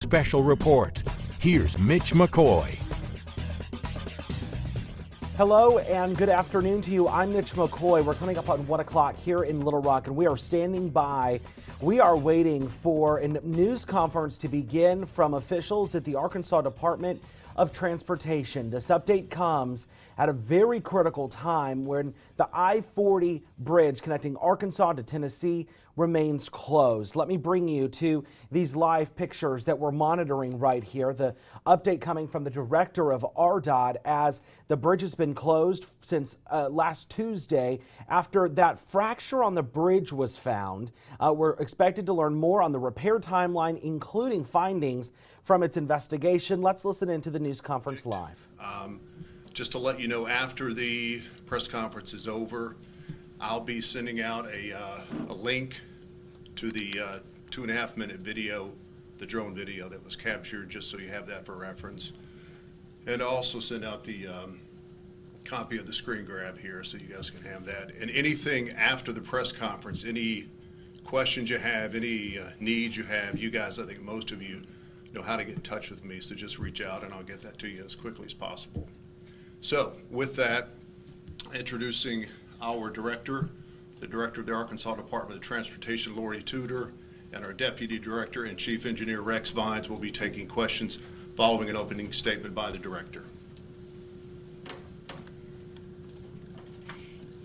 Special report. Here's Mitch McCoy. Hello and good afternoon to you. I'm Mitch McCoy. We're coming up on 1 o'clock here in Little Rock, and we are standing by. We are waiting for a news conference to begin from officials at the Arkansas Department of Transportation. This update comes at a very critical time when the I-40 bridge connecting Arkansas to Tennessee remains closed. Let me bring you to these live pictures that we're monitoring right here. The update coming from the director of RDOT as the bridge has been closed since last Tuesday after that fracture on the bridge was found. We're expected to learn more on the repair timeline, including findings from its investigation. Let's listen into the news conference live. Just to let you know, after the press conference is over, I'll be sending out a link to the 2.5-minute video, the drone video that was captured, just so you have that for reference. And I'll also send out the copy of the screen grab here so you guys can have that. And anything after the press conference, any questions you have, any needs you have, you guys, I think most of you know how to get in touch with me, so just reach out and I'll get that to you as quickly as possible. So with that, introducing our director, the director of the Arkansas Department of Transportation, Lori Tudor, and our deputy director and chief engineer, Rex Vines, will be taking questions following an opening statement by the director.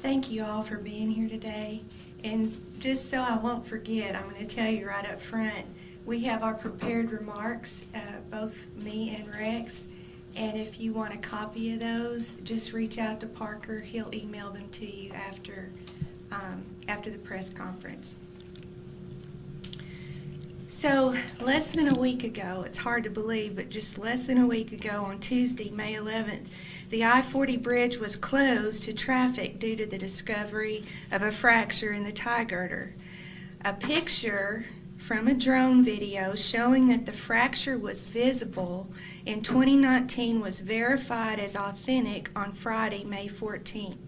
Thank you all for being here today. And just so I won't forget, I'm going to tell you right up front, we have our prepared remarks, both me and Rex. And if you want a copy of those, just reach out to Parker. He'll email them to you after the press conference. So less than a week ago, it's hard to believe, but just less than a week ago on Tuesday, May 11th, the I-40 bridge was closed to traffic due to the discovery of a fracture in the tie girder. A picture from a drone video showing that the fracture was visible in 2019 was verified as authentic on Friday, May 14th.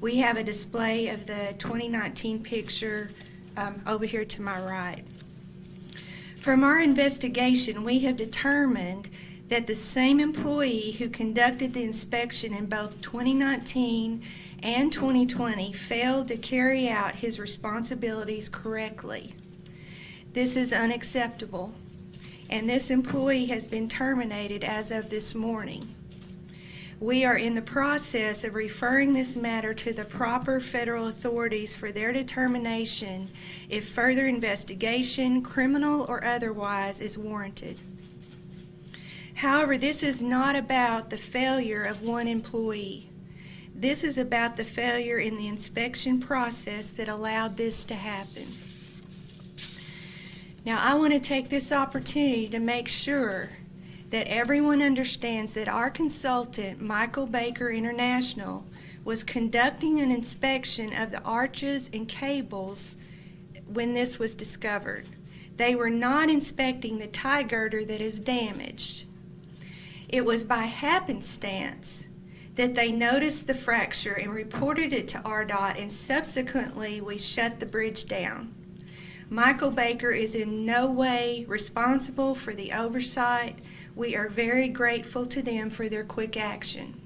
We have a display of the 2019 picture over here to my right. From our investigation, we have determined that the same employee who conducted the inspection in both 2019 and 2020 failed to carry out his responsibilities correctly. This is unacceptable, and this employee has been terminated as of this morning. We are in the process of referring this matter to the proper federal authorities for their determination if further investigation, criminal or otherwise, is warranted. However, this is not about the failure of one employee. This is about the failure in the inspection process that allowed this to happen. Now, I want to take this opportunity to make sure that everyone understands that our consultant, Michael Baker International, was conducting an inspection of the arches and cables when this was discovered. They were not inspecting the tie girder that is damaged. It was by happenstance that they noticed the fracture and reported it to RDOT, and subsequently we shut the bridge down. Michael Baker is in no way responsible for the oversight. We are very grateful to them for their quick action.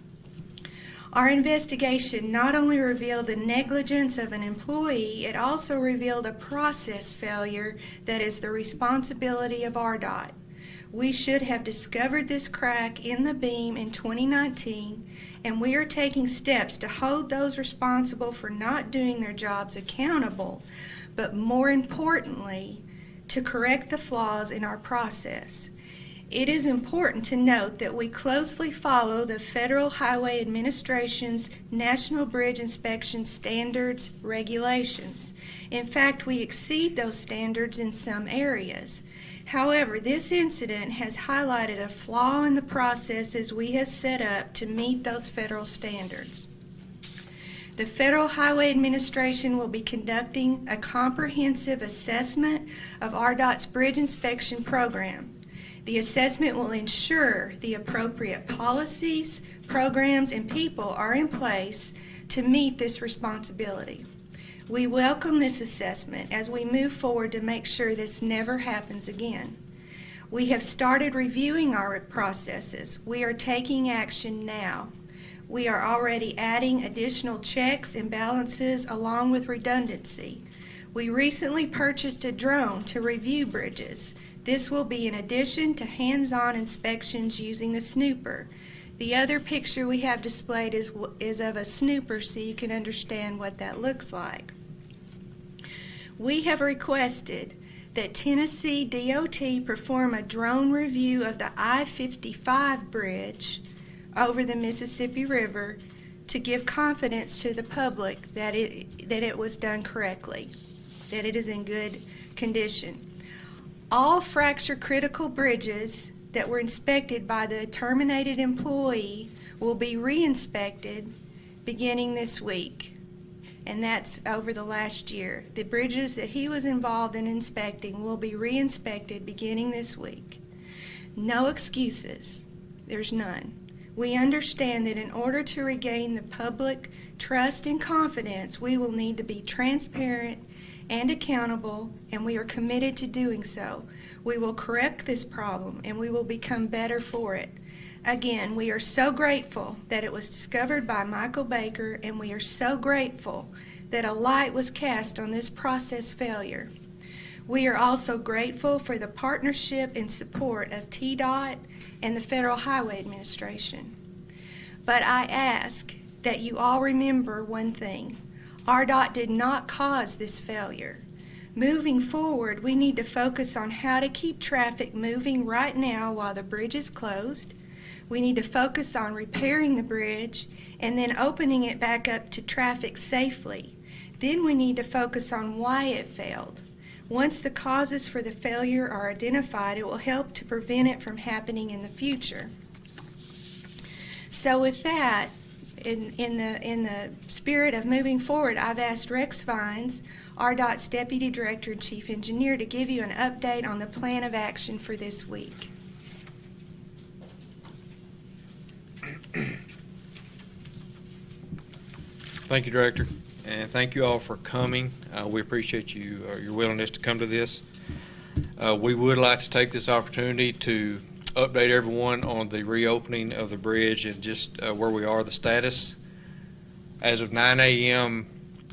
Our investigation not only revealed the negligence of an employee, it also revealed a process failure that is the responsibility of RDOT. We should have discovered this crack in the beam in 2019, and we are taking steps to hold those responsible for not doing their jobs accountable, but more importantly, to correct the flaws in our process. It is important to note that we closely follow the Federal Highway Administration's National Bridge Inspection Standards regulations. In fact, we exceed those standards in some areas. However, this incident has highlighted a flaw in the processes we have set up to meet those federal standards. The Federal Highway Administration will be conducting a comprehensive assessment of RDOT's bridge inspection program. The assessment will ensure the appropriate policies, programs, and people are in place to meet this responsibility. We welcome this assessment as we move forward to make sure this never happens again. We have started reviewing our processes. We are taking action now. We are already adding additional checks and balances along with redundancy. We recently purchased a drone to review bridges. This will be in addition to hands-on inspections using the snooper. The other picture we have displayed is of a snooper, so you can understand what that looks like. We have requested that Tennessee DOT perform a drone review of the I-55 bridge over the Mississippi River to give confidence to the public that it was done correctly, that it is in good condition. All fracture critical bridges that were inspected by the terminated employee will be re-inspected beginning this week, and that's over the last year. The bridges that he was involved in inspecting will be re-inspected beginning this week. No excuses. There's none. We understand that in order to regain the public trust and confidence, we will need to be transparent and accountable, and we are committed to doing so. We will correct this problem, and we will become better for it. Again, we are so grateful that it was discovered by Michael Baker, and we are so grateful that a light was cast on this process failure. We are also grateful for the partnership and support of TDOT and the Federal Highway Administration. But I ask that you all remember one thing. RDOT did not cause this failure. Moving forward, we need to focus on how to keep traffic moving right now while the bridge is closed. We need to focus on repairing the bridge and then opening it back up to traffic safely. Then we need to focus on why it failed. Once the causes for the failure are identified, it will help to prevent it from happening in the future. So with that, in the spirit of moving forward, I've asked Rex Vines, RDOT's Deputy Director and Chief Engineer, to give you an update on the plan of action for this week. Thank you, Director, and thank you all for coming. We appreciate your willingness to come to this. We would like to take this opportunity to update everyone on the reopening of the bridge and just where we are, the status. As of 9 a.m.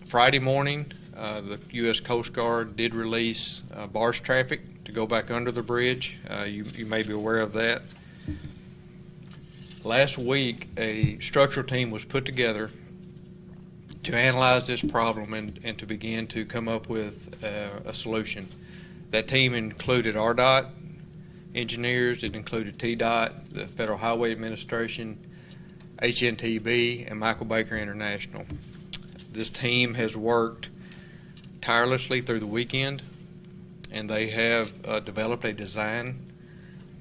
Friday morning, the U.S. Coast Guard did release barge traffic to go back under the bridge. You may be aware of that. Last week, a structural team was put together to analyze this problem and to begin to come up with a solution. That team included RDOT engineers, it included TDOT, the Federal Highway Administration, HNTB, and Michael Baker International. This team has worked tirelessly through the weekend, and they have developed a design.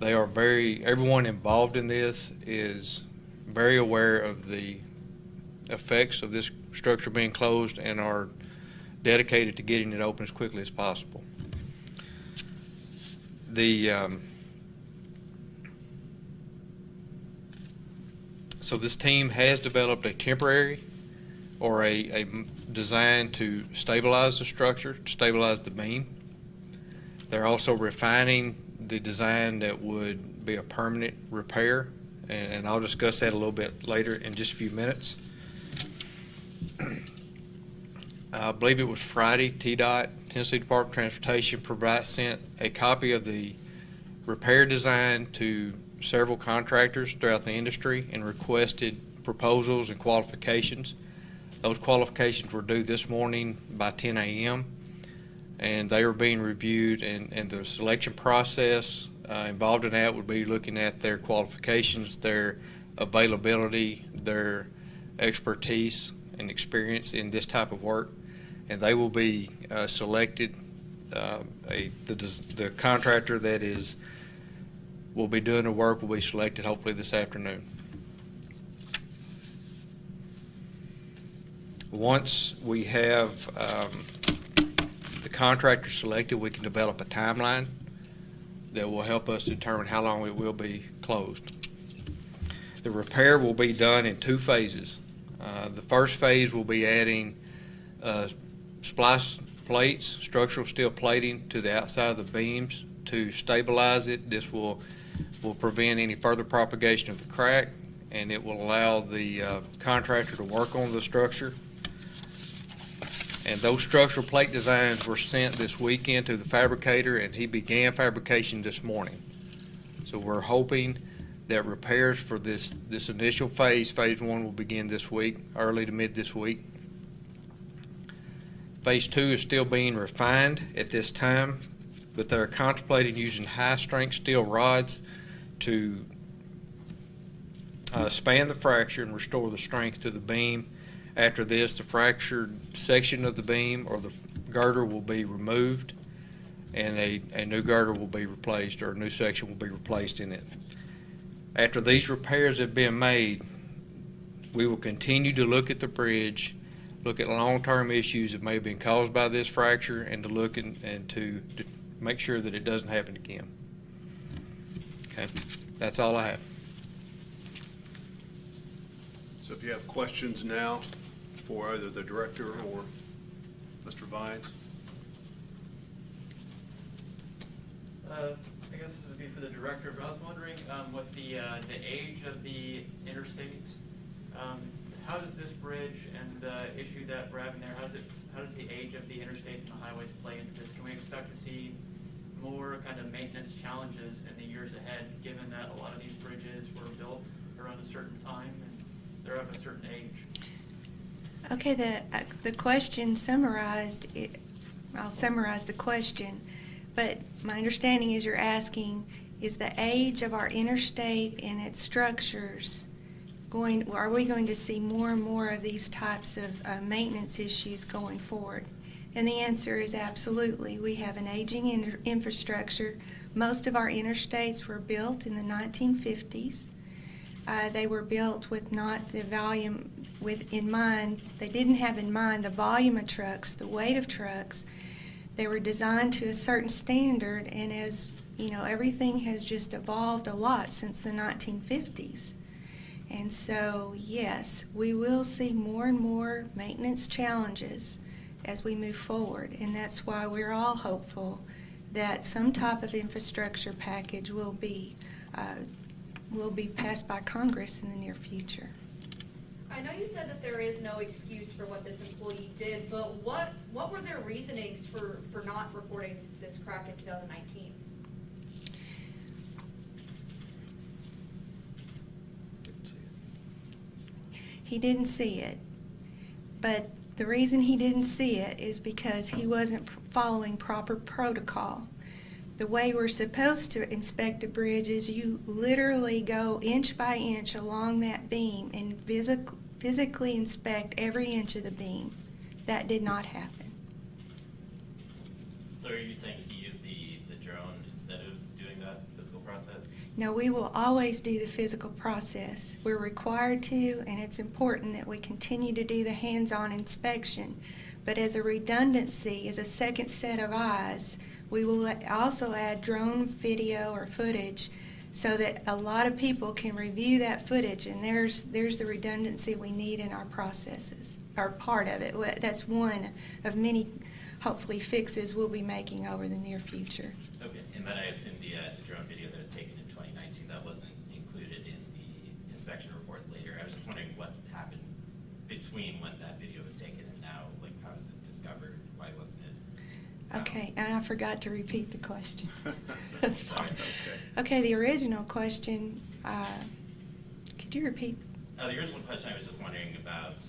Everyone involved in this is very aware of the effects of this structure being closed and are dedicated to getting it open as quickly as possible. So this team has developed a temporary or a design to stabilize the structure, to stabilize the beam. They're also refining the design that would be a permanent repair, and I'll discuss that a little bit later in just a few minutes. I believe it was Friday, TDOT, Tennessee Department of Transportation, sent a copy of the repair design to several contractors throughout the industry and requested proposals and qualifications. Those qualifications were due this morning by 10 a.m. and they are being reviewed, and the selection process involved in that would be looking at their qualifications, their availability, their expertise and experience in this type of work, and they will be selected. The contractor that will be doing the work will be selected hopefully this afternoon. Once we have the contractor selected, we can develop a timeline that will help us determine how long it will be closed. The repair will be done in two phases. The first phase will be adding splice plates, structural steel plating to the outside of the beams to stabilize it. This will prevent any further propagation of the crack, and it will allow the contractor to work on the structure. And those structural plate designs were sent this weekend to the fabricator, and he began fabrication this morning. So we're hoping that repairs for this initial phase 1, will begin this week, early to mid this week. Phase 2 is still being refined at this time, but they're contemplating using high-strength steel rods to span the fracture and restore the strength to the beam. After this, the fractured section of the beam or the girder will be removed, and a new girder will be replaced, or a new section will be replaced in it. After these repairs have been made, we will continue to look at the bridge, look at long-term issues that may have been caused by this fracture, and to look and to make sure that it doesn't happen again. Okay, that's all I have. So if you have questions now for either the director or Mr. Vines. I guess this would be for the director, but I was wondering with the age of the interstates, how does this bridge and the issue that we're having there, how does the age of the interstates and the highways play into this? Can we expect to see more kind of maintenance challenges in the years ahead, given that a lot of these bridges were built around a certain time and they're of a certain age? Okay, the question summarized, I'll summarize the question, but my understanding is you're asking, is the age of our interstate and its structures are we going to see more and more of these types of maintenance issues going forward? And the answer is absolutely. We have an aging infrastructure. Most of our interstates were built in the 1950s. They were built with not the volume in mind. They didn't have in mind the volume of trucks, the weight of trucks. They were designed to a certain standard, and as you know, everything has just evolved a lot since the 1950s. And so, yes, we will see more and more maintenance challenges as we move forward, and that's why we're all hopeful that some type of infrastructure package will be passed by Congress in the near future. I know you said that there is no excuse for what this employee did, but what were their reasonings for not reporting this crack in 2019? He didn't see it, but the reason he didn't see it is because he wasn't following proper protocol. The way we're supposed to inspect a bridge is you literally go inch by inch along that beam and physically inspect every inch of the beam. That did not happen. So are you saying he used the drone instead of doing that physical process? No, we will always do the physical process. We're required to, and it's important that we continue to do the hands-on inspection. But as a redundancy, as a second set of eyes, we will also add drone video or footage so that a lot of people can review that footage, and there's the redundancy we need in our processes, or part of it. That's one of many, hopefully, fixes we'll be making over the near future. Okay, and then I assume the drone video that was taken in 2019, that wasn't included in the inspection report later. I was just wondering what happened between when that video was taken and now, like how was it discovered? Why wasn't it? Okay, and I forgot to repeat the question. Sorry. Okay. Okay, the original question, could you repeat? The original question I was just wondering about,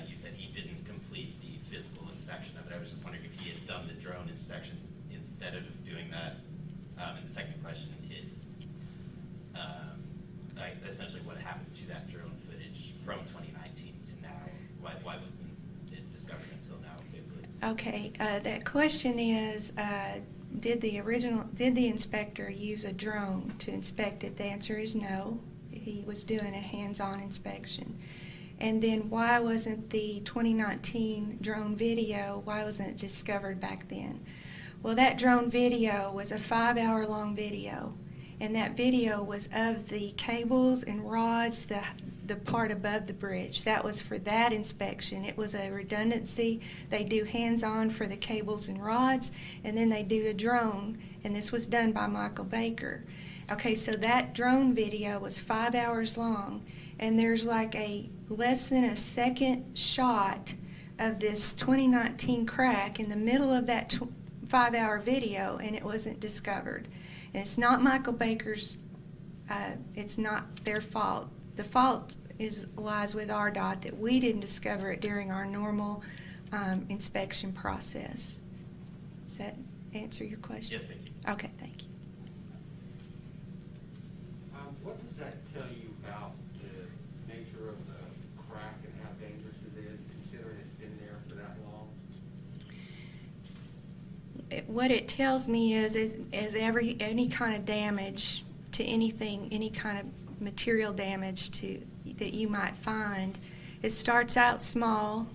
you said he didn't complete the physical inspection of it. I was just wondering if he had done the drone inspection instead of doing that. And the second question is, essentially what happened to that drone footage from 2019 to now? Why wasn't it discovered until now, basically? Okay, that question is, did the inspector use a drone to inspect it? The answer is no. He was doing a hands-on inspection. And then why wasn't the 2019 drone video, why wasn't it discovered back then? Well, that drone video was a 5-hour long video, and that video was of the cables and rods, the part above the bridge. That was for that inspection. It was a redundancy. They do hands-on for the cables and rods, and then they do a drone, and this was done by Michael Baker. Okay, so that drone video was 5 hours long, and there's like a less than a second shot of this 2019 crack in the middle of that 5-hour video, and it wasn't discovered. And it's not Michael Baker's, it's not their fault. The fault lies with RDOT that we didn't discover it during our normal inspection process. Does that answer your question? Yes, thank you. Okay, thank you. What does that tell you about the nature of the crack and how dangerous it is, considering it's been there for that long? What it tells me is any kind of damage to anything, any kind of material damage that you might find, it starts out small,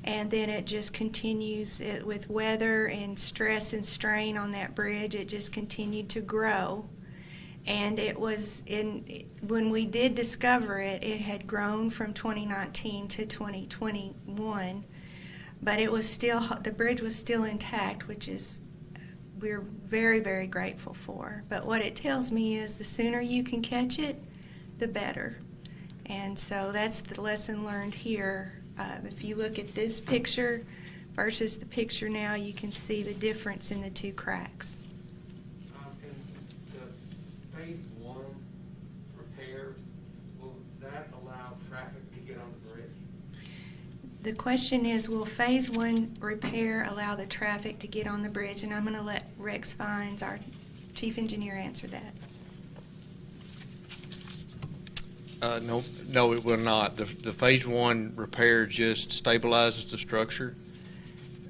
and then it just continues with weather and stress and strain on that bridge. It just continued to grow. And it was when we did discover it, it had grown from 2019 to 2021, but it was still, the bridge was still intact, which is we're very, very grateful for. But what it tells me is the sooner you can catch it, the better. And so that's the lesson learned here. If you look at this picture versus the picture now, you can see the difference in the two cracks. Phase 1 repair, will that allow traffic to get on the bridge? The question is, will Phase 1 repair allow the traffic to get on the bridge? And I'm going to let Rex Fines, our chief engineer, answer that. No, it will not. The Phase 1 repair just stabilizes the structure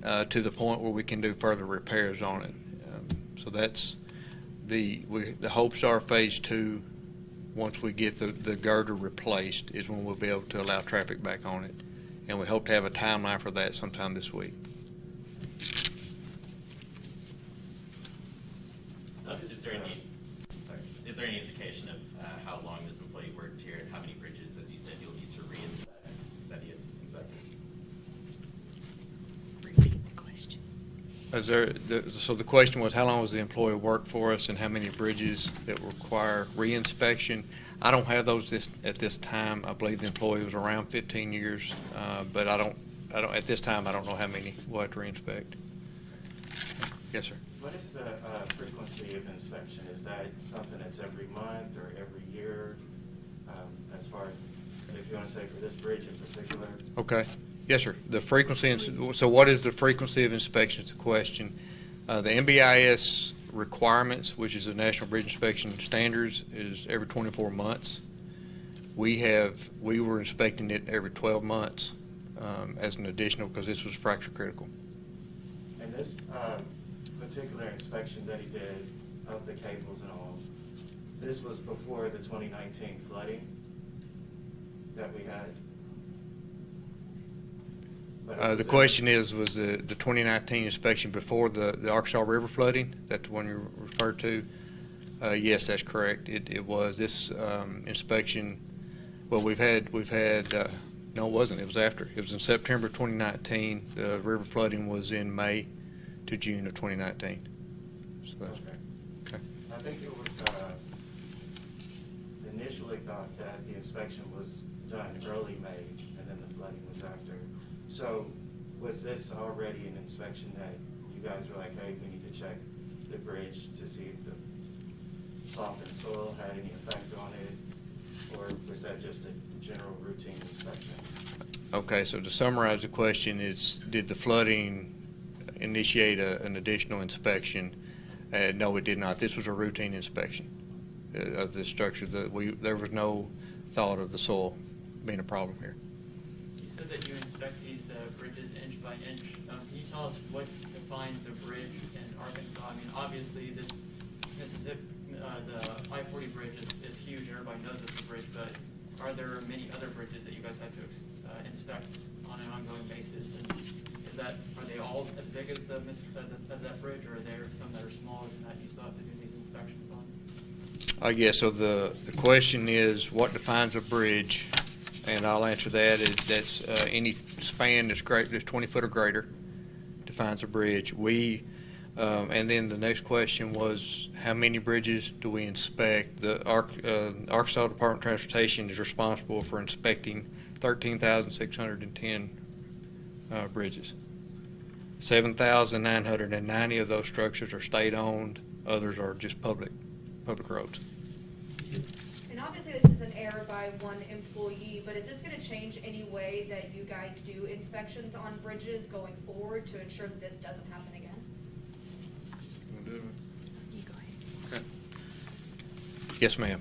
to the point where we can do further repairs on it. So that's the hopes are Phase 2, once we get the girder replaced, is when we'll be able to allow traffic back on it. And we hope to have a timeline for that sometime this week. Is there any indication of how long this employee worked here and how many bridges, as you said, you'll need to re-inspect that he had inspected? Repeat the question. So the question was, how long has the employee worked for us and how many bridges that require re-inspection? I don't have those at this time. I believe the employee was around 15 years, but I don't at this time. I don't know how many we'll have to re-inspect. Yes, sir. What is the frequency of inspection? Is that something that's every month or every year? As far as, if you want to say for this bridge in particular? Okay. Yes, sir. The frequency. So what is the frequency of inspection is the question. The NBIS requirements, which is the National Bridge Inspection Standards, is every 24 months. We were inspecting it every 12 months as an additional, because this was fracture critical. And this particular inspection that he did of the cables and all, this was before the 2019 flooding that we had? The question was the 2019 inspection before the Arkansas River flooding? That's the one you referred to? Yes, that's correct. It was this inspection. Well, we've had. No, it wasn't. It was after. It was in September 2019. The river flooding was in May to June of 2019. So that's okay. I think it was initially thought that the inspection was done early May, and then the flooding was after. So was this already an inspection that you guys were like, hey, we need to check the bridge to see if the softened soil had any effect on it, or was that just a general routine inspection? Okay, so to summarize the question is, did the flooding initiate an additional inspection? No, it did not. This was a routine inspection of the structure. There was no thought of the soil being a problem here. You said that you inspect these bridges inch by inch. Can you tell us what defines a bridge in Arkansas? I mean, obviously this Mississippi, the I-40 bridge is huge. Everybody knows it's a bridge, but are there many other bridges that you guys have to inspect on an ongoing basis? And are they all as big as that bridge, or are there some that are smaller than that you still have to do these inspections on? Yes, so the question is, what defines a bridge? And I'll answer that. That's any span that's 20 foot or greater defines a bridge. And then the next question was, how many bridges do we inspect? The Arkansas Department of Transportation is responsible for inspecting 13,610 bridges. 7,990 of those structures are state-owned. Others are just public roads. And obviously this is an error by one employee, but is this going to change any way that you guys do inspections on bridges going forward to ensure that this doesn't happen again? You go ahead. Okay. Yes, ma'am.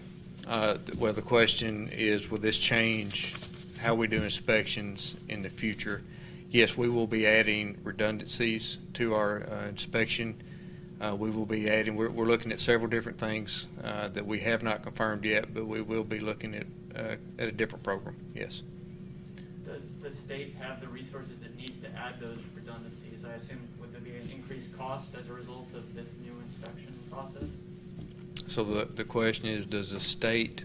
Well, the question is, will this change how we do inspections in the future? Yes, we will be adding redundancies to our inspection. We will be adding, we're looking at several different things that we have not confirmed yet, but we will be looking at a different program, yes. Does the state have the resources it needs to add those redundancies? I assume, would there be an increased cost as a result of this new inspection process? So the question is, does the state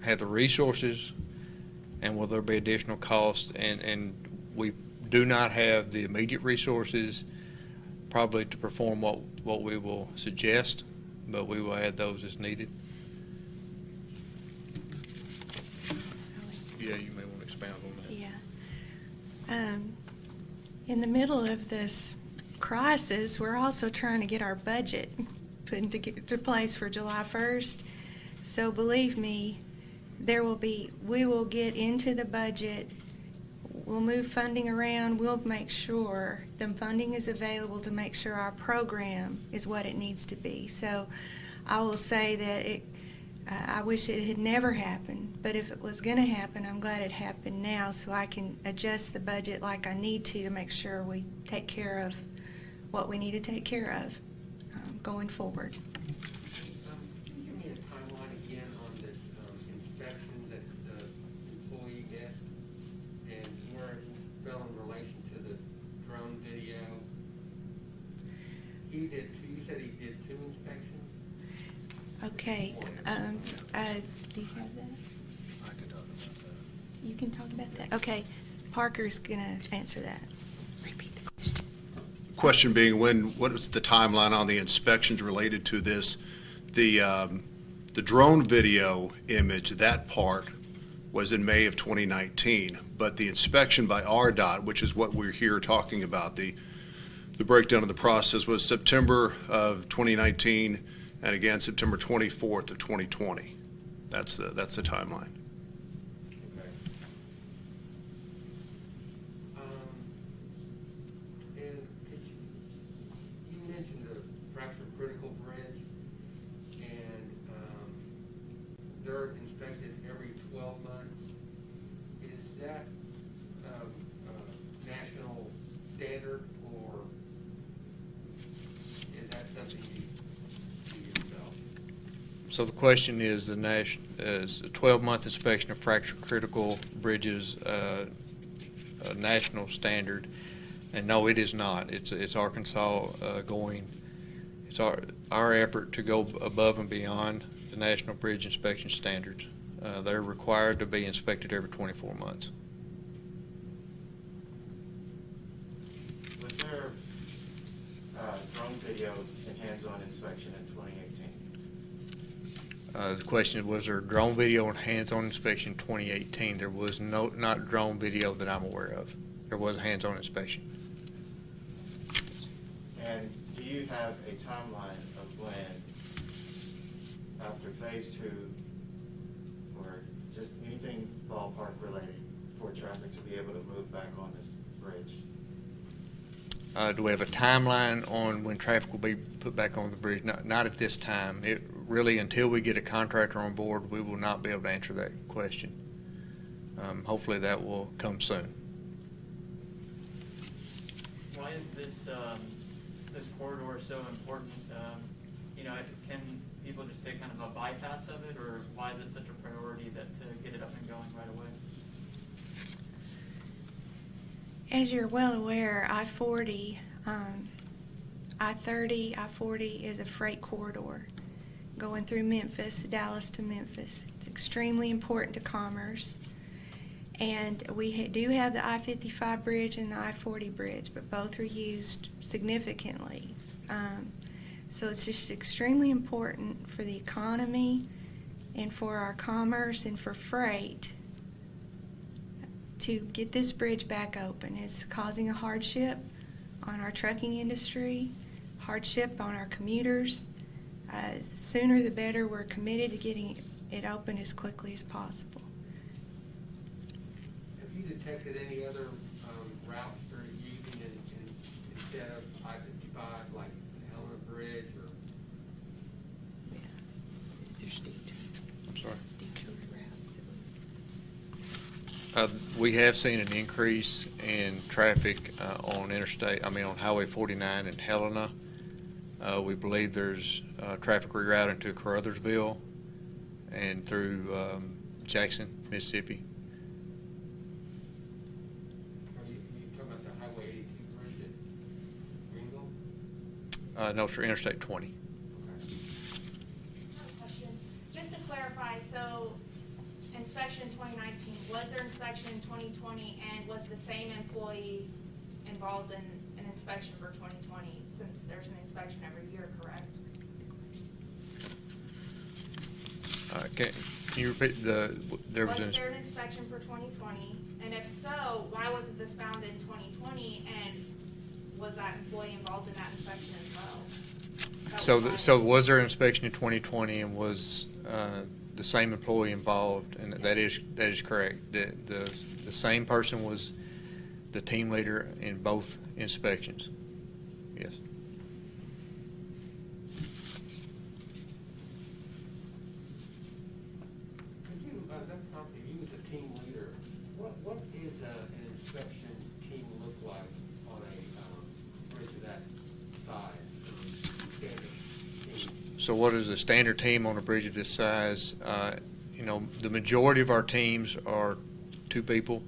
have the resources, and will there be additional costs? And we do not have the immediate resources probably to perform what we will suggest, but we will add those as needed. Yeah, you may want to expound on that. Yeah. In the middle of this crisis, we're also trying to get our budget put into place for July 1st. So believe me, we will get into the budget. We'll move funding around. We'll make sure the funding is available to make sure our program is what it needs to be. So I will say that I wish it had never happened, but if it was going to happen, I'm glad it happened now so I can adjust the budget like I need to make sure we take care of what we need to take care of going forward. Can you give me a timeline again on this inspection that the employee did and where it fell in relation to the drone video? You said he did 2 inspections? Okay. Do you have that? I could talk about that. You can talk about that. Okay. Parker's going to answer that. Repeat the question. Question being, what was the timeline on the inspections related to this? The drone video image, that part was in May of 2019, but the inspection by RDOT, which is what we're here talking about, the breakdown of the process, was September of 2019 and again September 24th of 2020. That's the timeline. Okay. And you mentioned the fracture critical bridge, and they're inspected every 12 months. Is that national standard, or is that something you do yourself? So the question is, is a 12-month inspection of fracture critical bridges a national standard? And no, it is not. It's Arkansas it's our effort to go above and beyond the national bridge inspection standards. They're required to be inspected every 24 months. Was there drone video and hands-on inspection in 2018? The question was there drone video and hands-on inspection 2018? There was not drone video that I'm aware of. There was a hands-on inspection. And do you have a timeline of when, after phase 2, or just anything ballpark related, for traffic to be able to move back on this bridge? Do we have a timeline on when traffic will be put back on the bridge? Not at this time. Really, until we get a contractor on board, we will not be able to answer that question. Hopefully that will come soon. Why is this corridor so important? Can people just take kind of a bypass of it, or why is it such a priority that to get it up and going right away? As you're well aware, I-40, I-30, I-40 is a freight corridor. going through Memphis, Dallas to Memphis. It's extremely important to commerce. And we do have the I-55 bridge and the I-40 bridge, but both are used significantly. So it's just extremely important for the economy and for our commerce and for freight to get this bridge back open. It's causing a hardship on our trucking industry, hardship on our commuters. The sooner the better. We're committed to getting it open as quickly as possible. Have you detected any other routes they're using instead of I-55, like Helena Bridge or? Yeah, there's detour. I'm sorry. Detour routes. We have seen an increase in traffic on Highway 49 in Helena. We believe there's traffic rerouting to Caruthersville and through Jackson, Mississippi. Are you talking about the Highway 82 bridge at Greenville? No, sir, Interstate 20. Okay. Question. Just to clarify, so inspection in 2019, was there inspection in 2020, and was the same employee involved in an inspection for 2020, since there's an inspection every year, correct? Can you repeat there was there an inspection for 2020, and if so, why wasn't this found in 2020, and was that employee involved in that inspection as well? So was there an inspection in 2020, and was the same employee involved? And that is correct. The same person was the team leader in both inspections. Yes. Could you, that's not for you as a team leader, what is an inspection team look like on a bridge of that size? Standard team? So what is a standard team on a bridge of this size? The majority of our teams are 2 people,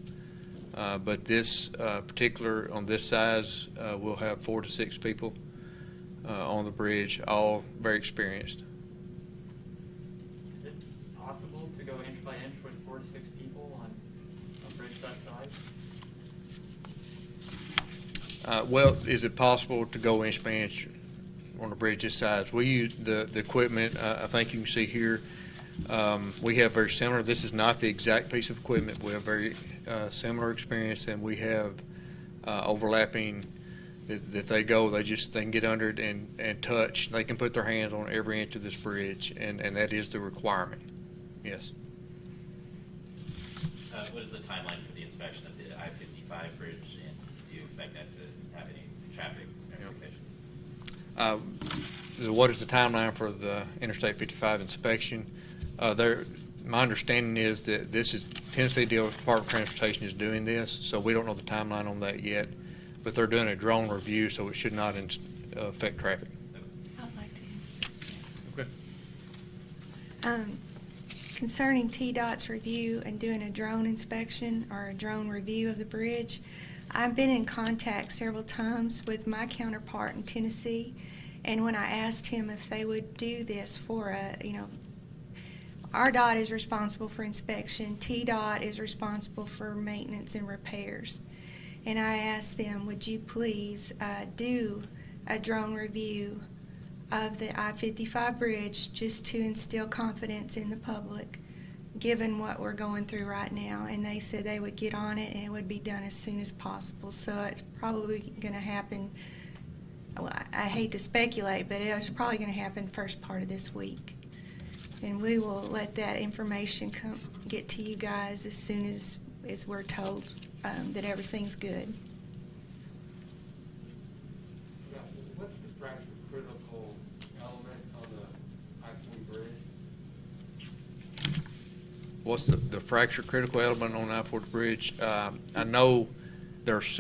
but this particular, on this size, we'll have 4 to 6 people on the bridge, all very experienced. Is it possible to go inch by inch with 4 to 6 people on a bridge that size? Well, is it possible to go inch by inch on a bridge this size? We use the equipment, I think you can see here. We have very similar. This is not the exact piece of equipment. We have very similar experience, and we have overlapping that they can get under it and touch. They can put their hands on every inch of this bridge, and that is the requirement. Yes. What is the timeline for the inspection of the I-55 bridge, and do you expect that to have any traffic implications? What is the timeline for the Interstate 55 inspection? My understanding is that this is Tennessee Department of Transportation is doing this, so we don't know the timeline on that yet. But they're doing a drone review, so it should not affect traffic. I'd like to. Okay. Concerning TDOT's review and doing a drone inspection or a drone review of the bridge, I've been in contact several times with my counterpart in Tennessee, and when I asked him if they would do this for RDOT is responsible for inspection, TDOT is responsible for maintenance and repairs. And I asked them, would you please do a drone review of the I-55 bridge just to instill confidence in the public, given what we're going through right now. And they said they would get on it and it would be done as soon as possible. So it's probably going to happen, well, I hate to speculate, but it's probably going to happen first part of this week. And we will let that information get to you guys as soon as we're told that everything's good. Yeah, what's the fracture critical element on the I-40 bridge? What's the fracture critical element on the I-40 bridge? I know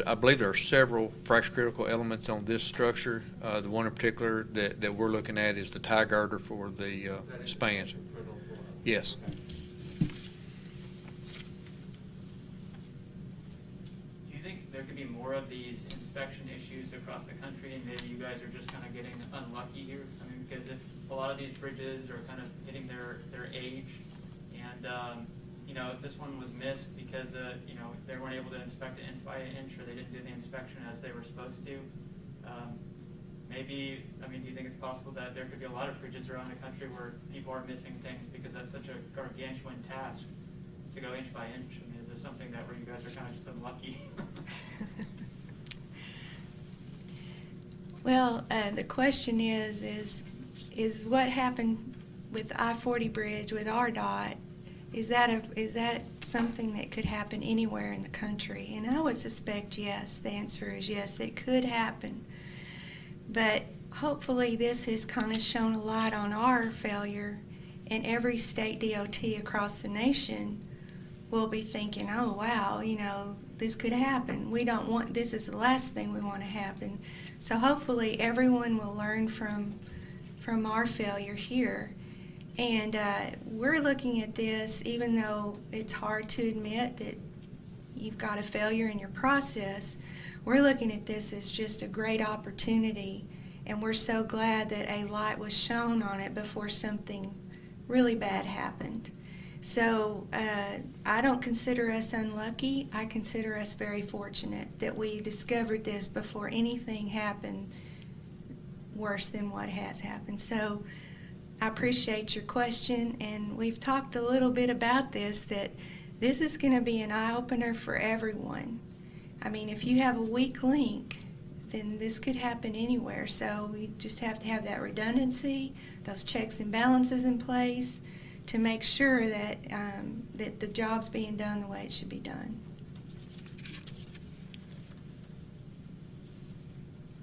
I believe there are several fracture critical elements on this structure. The one in particular that we're looking at is the tie girder for the spans. Yes. Okay. Do you think there could be more of these inspection issues across the country, and maybe you guys are just kind of getting unlucky here? I mean, because if a lot of these bridges are kind of hitting their age, and you know, if this one was missed because you know, they weren't able to inspect it inch by inch, or they didn't do the inspection as they were supposed to, maybe, I mean, do you think it's possible that there could be a lot of bridges around the country where people are missing things because that's such a gargantuan task to go inch by inch? I mean, is this something that where you guys are kind of just unlucky? Well, the question is what happened with the I-40 bridge with RDOT? Is that something that could happen anywhere in the country? And I would suspect yes. The answer is yes, it could happen. But hopefully this has kind of shone a light on our failure, and every state DOT across the nation will be thinking, oh wow, you know, this could happen. We don't want, this is the last thing we want to happen. So hopefully everyone will learn from our failure here. And we're looking at this, even though it's hard to admit that you've got a failure in your process, we're looking at this as just a great opportunity, and we're so glad that a light was shown on it before something really bad happened. So I don't consider us unlucky. I consider us very fortunate that we discovered this before anything happened worse than what has happened. So I appreciate your question, and we've talked a little bit about this, that this is going to be an eye-opener for everyone. I mean, if you have a weak link, then this could happen anywhere. So we just have to have that redundancy, those checks and balances in place to make sure that that the job's being done the way it should be done.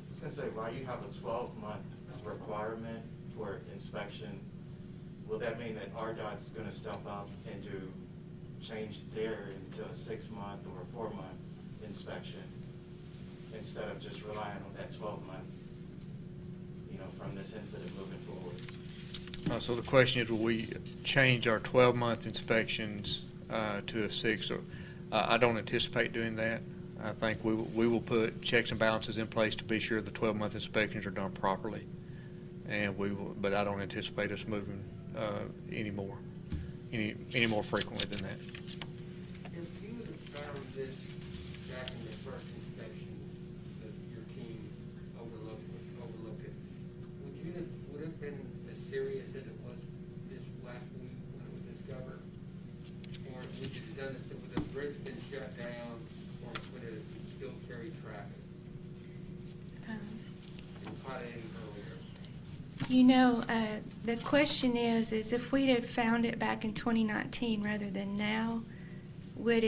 I was going to say, while you have a 12-month requirement for inspection, will that mean that RDOT's going to step up and change there into a 6-month or a 4-month inspection instead of just relying on that 12-month, you know, from this incident moving forward? So the question is, will we change our 12-month inspections to a 6? Or I don't anticipate doing that. I think we will put checks and balances in place to be sure the 12-month inspections are done properly, and we will. But I don't anticipate us moving any more frequently than that. If you would have found this back in the first inspection that your team overlooked it, would it have been as serious as it was this last week when it was discovered? Or would you have done it with the bridge been shut down, or would it have still carried traffic? And caught it any earlier? You know, the question is if we'd have found it back in 2019 rather than now, would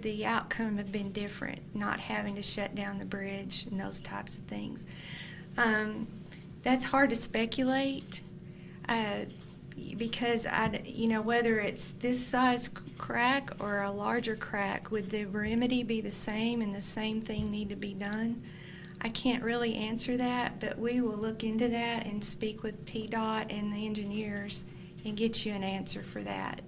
the outcome have been different, not having to shut down the bridge and those types of things? That's hard to speculate because you know, whether it's this size crack or a larger crack, would the remedy be the same and the same thing need to be done? I can't really answer that, but we will look into that and speak with TDOT and the engineers and get you an answer for that.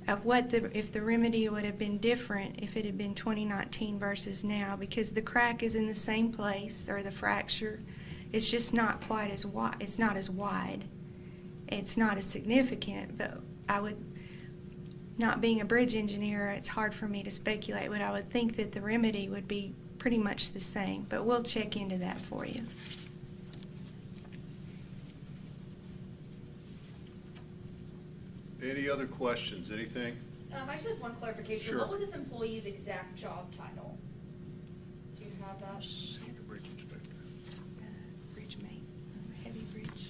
Of if the remedy would have been different if it had been 2019 versus now, because the crack is in the same place, or the fracture. It's just not quite as wide. It's not as wide. It's not as significant, but I would, not being a bridge engineer, it's hard for me to speculate, but I would think that the remedy would be pretty much the same, but we'll check into that for you. Any other questions? Anything? I just have one clarification. Sure. What was this employee's exact job title? Do you have that? Senior bridge inspector. Bridge mate, heavy bridge.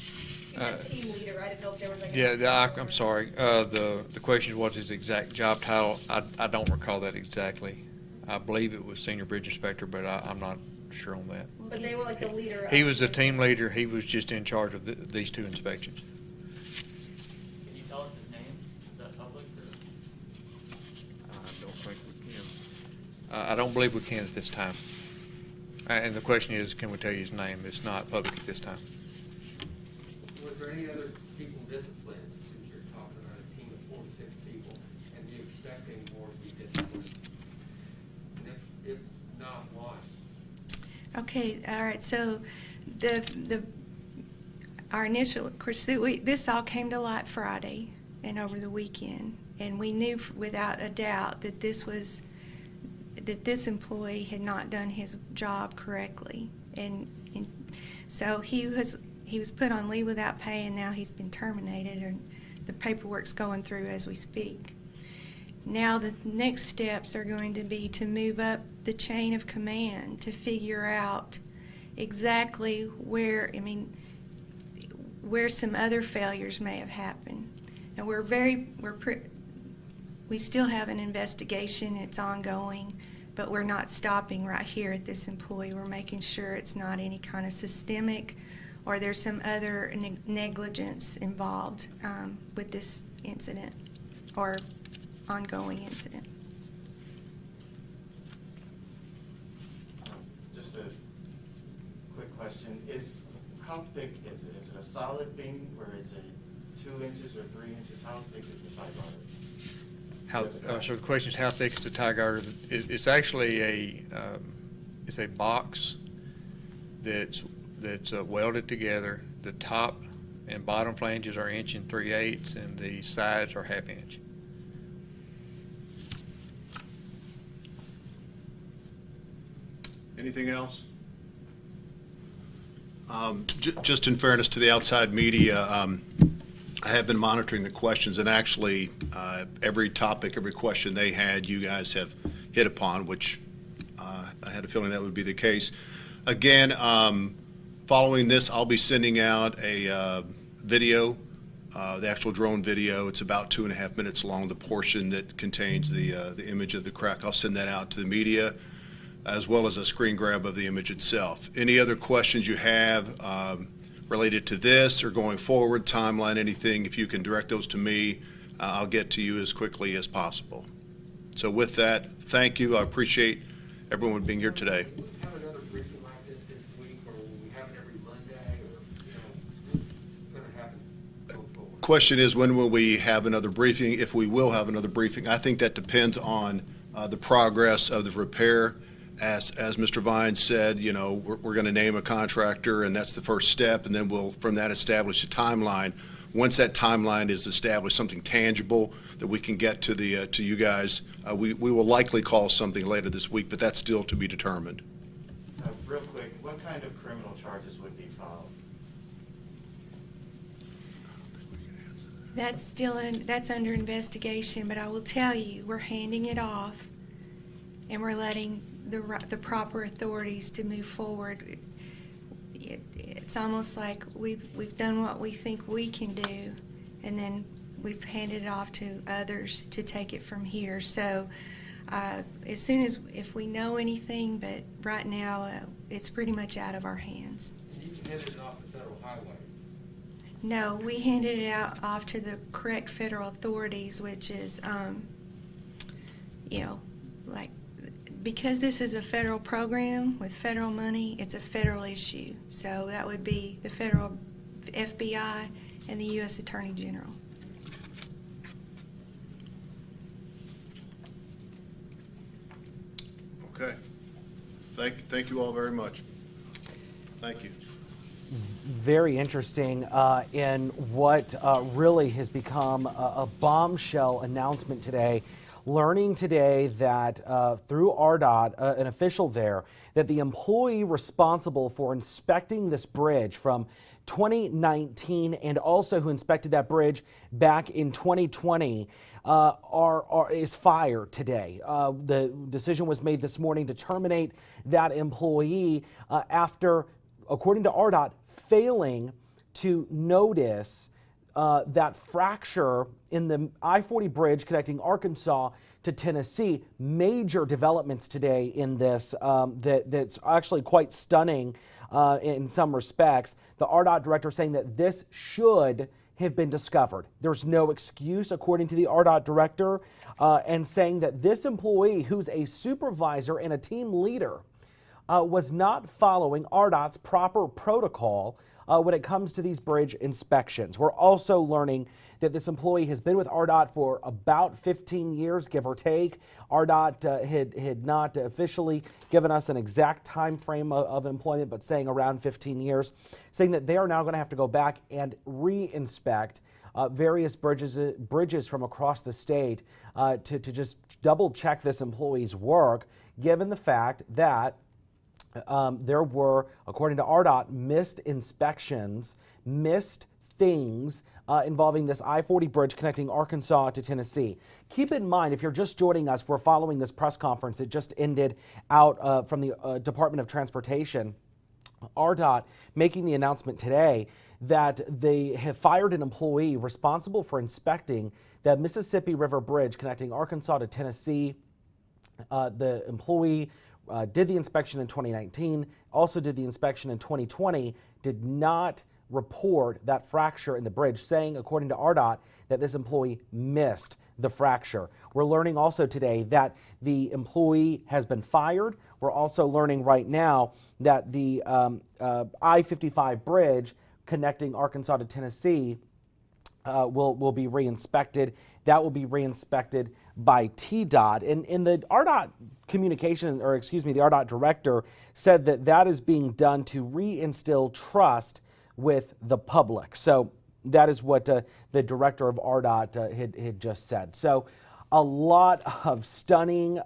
You said team leader. I didn't know if there was like. I'm sorry. The question was his exact job title. I don't recall that exactly. I believe it was senior bridge inspector, but I'm not sure on that. But they were like the leader. He was the team leader. He was just in charge of these 2 inspections. Can you tell us his name? Is that public? Or? I don't think we can. I don't believe we can at this time. And the question is, can we tell you his name? It's not public at this time. Was there any other people disciplined, since you're talking about a team of 4 to 6 people, and do you expect any more to be disciplined? And if not, why? Okay, all right. So the our initial, of course, this all came to light Friday and over the weekend, and we knew without a doubt that this employee had not done his job correctly, and so he was put on leave without pay, and now he's been terminated, and the paperwork's going through as we speak. Now the next steps are going to be to move up the chain of command to figure out exactly where some other failures may have happened. And we still have an investigation, it's ongoing, but we're not stopping right here at this employee. We're making sure it's not any kind of systemic or there's some other negligence involved with this incident or ongoing incident. Just a quick question. How thick is it? Is it a solid beam, or is it 2 inches or 3 inches? How thick is the tie garter? So the question is, how thick is the tie garter? It's actually it's a box that's welded together. The top and bottom flanges are 1 3/8, and the sides are 1/2 inch. Anything else? Just in fairness to the outside media, I have been monitoring the questions, and actually every topic, every question they had, you guys have hit upon, which I had a feeling that would be the case. Again, following this, I'll be sending out a video, the actual drone video. It's about 2.5 minutes long, the portion that contains the image of the crack. I'll send that out to the media, as well as a screen grab of the image itself. Any other questions you have related to this or going forward, timeline, anything, if you can direct those to me, I'll get to you as quickly as possible. So with that, thank you. I appreciate everyone being here today. Will we have another briefing like this week, or will we have it every Monday, or, what's going to happen going forward? Question is, when will we have another briefing? If we will have another briefing, I think that depends on the progress of the repair. As Mr. Vine said, we're going to name a contractor, and that's the first step, and then we'll, from that, establish a timeline. Once that timeline is established, something tangible that we can get to you guys, we will likely call something later this week, but that's still to be determined. Real quick, what kind of criminal charges would be filed? That's under investigation, but I will tell you, we're handing it off, and we're letting the proper authorities to move forward. It's almost like we've done what we think we can do, and then we've handed it off to others to take it from here. So as soon as, if we know anything, but right now it's pretty much out of our hands. And you handed it off to Federal Highway? No, we handed it off to the correct federal authorities, which is, because this is a federal program with federal money, it's a federal issue. So that would be the federal FBI and the U.S. Attorney General. Okay. Thank you all very much. Thank you. Very interesting in what really has become a bombshell announcement today. Learning today that through RDOT, an official there, that the employee responsible for inspecting this bridge from 2019 and also who inspected that bridge back in 2020 is fired today. The decision was made this morning to terminate that employee after, according to RDOT, failing to notice that fracture in the I-40 bridge connecting Arkansas to Tennessee. Major developments today in this that's actually quite stunning in some respects. The RDOT director saying that this should have been discovered. There's no excuse, according to the RDOT director, and saying that this employee, who's a supervisor and a team leader, was not following RDOT's proper protocol when it comes to these bridge inspections. We're also learning that this employee has been with RDOT for about 15 years, give or take. RDOT had not officially given us an exact time frame of employment, but saying around 15 years, saying that they are now going to have to go back and re-inspect various bridges from across the state to just double check this employee's work, given the fact that there were, according to RDOT, missed inspections, missed things involving this I-40 bridge connecting Arkansas to Tennessee. Keep in mind, if you're just joining us, we're following this press conference that just ended out from the Department of Transportation. RDOT making the announcement today that they have fired an employee responsible for inspecting the Mississippi River Bridge connecting Arkansas to Tennessee. The employee did the inspection in 2019, also did the inspection in 2020, did not report that fracture in the bridge, saying, according to RDOT, that this employee missed the fracture. We're learning also today that the employee has been fired. We're also learning right now that the I-55 bridge connecting Arkansas to Tennessee will be re-inspected. That will be re-inspected by TDOT. And the RDOT communication, or excuse me, the RDOT director said that that is being done to reinstill trust with the public. So that is what the director of RDOT had just said. So a lot of stunning,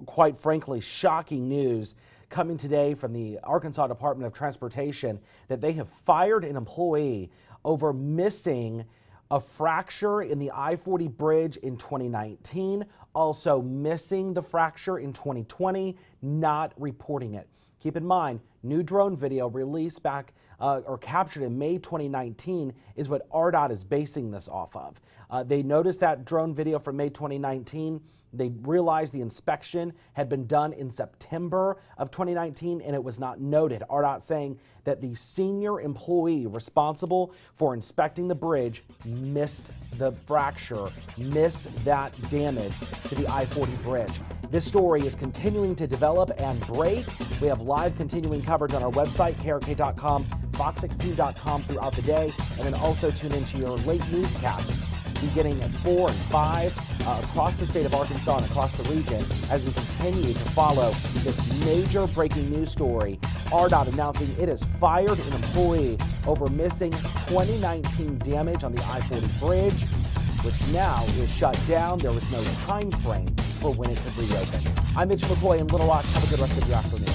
quite frankly, shocking news coming today from the Arkansas Department of Transportation that they have fired an employee over missing a fracture in the I-40 bridge in 2019, also missing the fracture in 2020, not reporting it. Keep in mind, new drone video released back or captured in May 2019 is what RDOT is basing this off of. They noticed that drone video from May 2019. They realized the inspection had been done in September of 2019 and it was not noted. RDOT saying that the senior employee responsible for inspecting the bridge missed the fracture, missed that damage to the I-40 bridge. This story is continuing to develop and break. We have live continuing coverage on our website, KARK.com, Fox16.com throughout the day, and then also tune into your late newscasts beginning at 4 and 5 across the state of Arkansas and across the region as we continue to follow this major breaking news story. RDOT announcing it has fired an employee over missing 2019 damage on the I-40 bridge, which now is shut down. There was no time frame for when it could reopen. I'm Mitch McCoy in Little Rock. Have a good rest of your afternoon.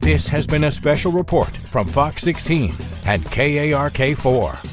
This has been a special report from Fox 16 and KARK4.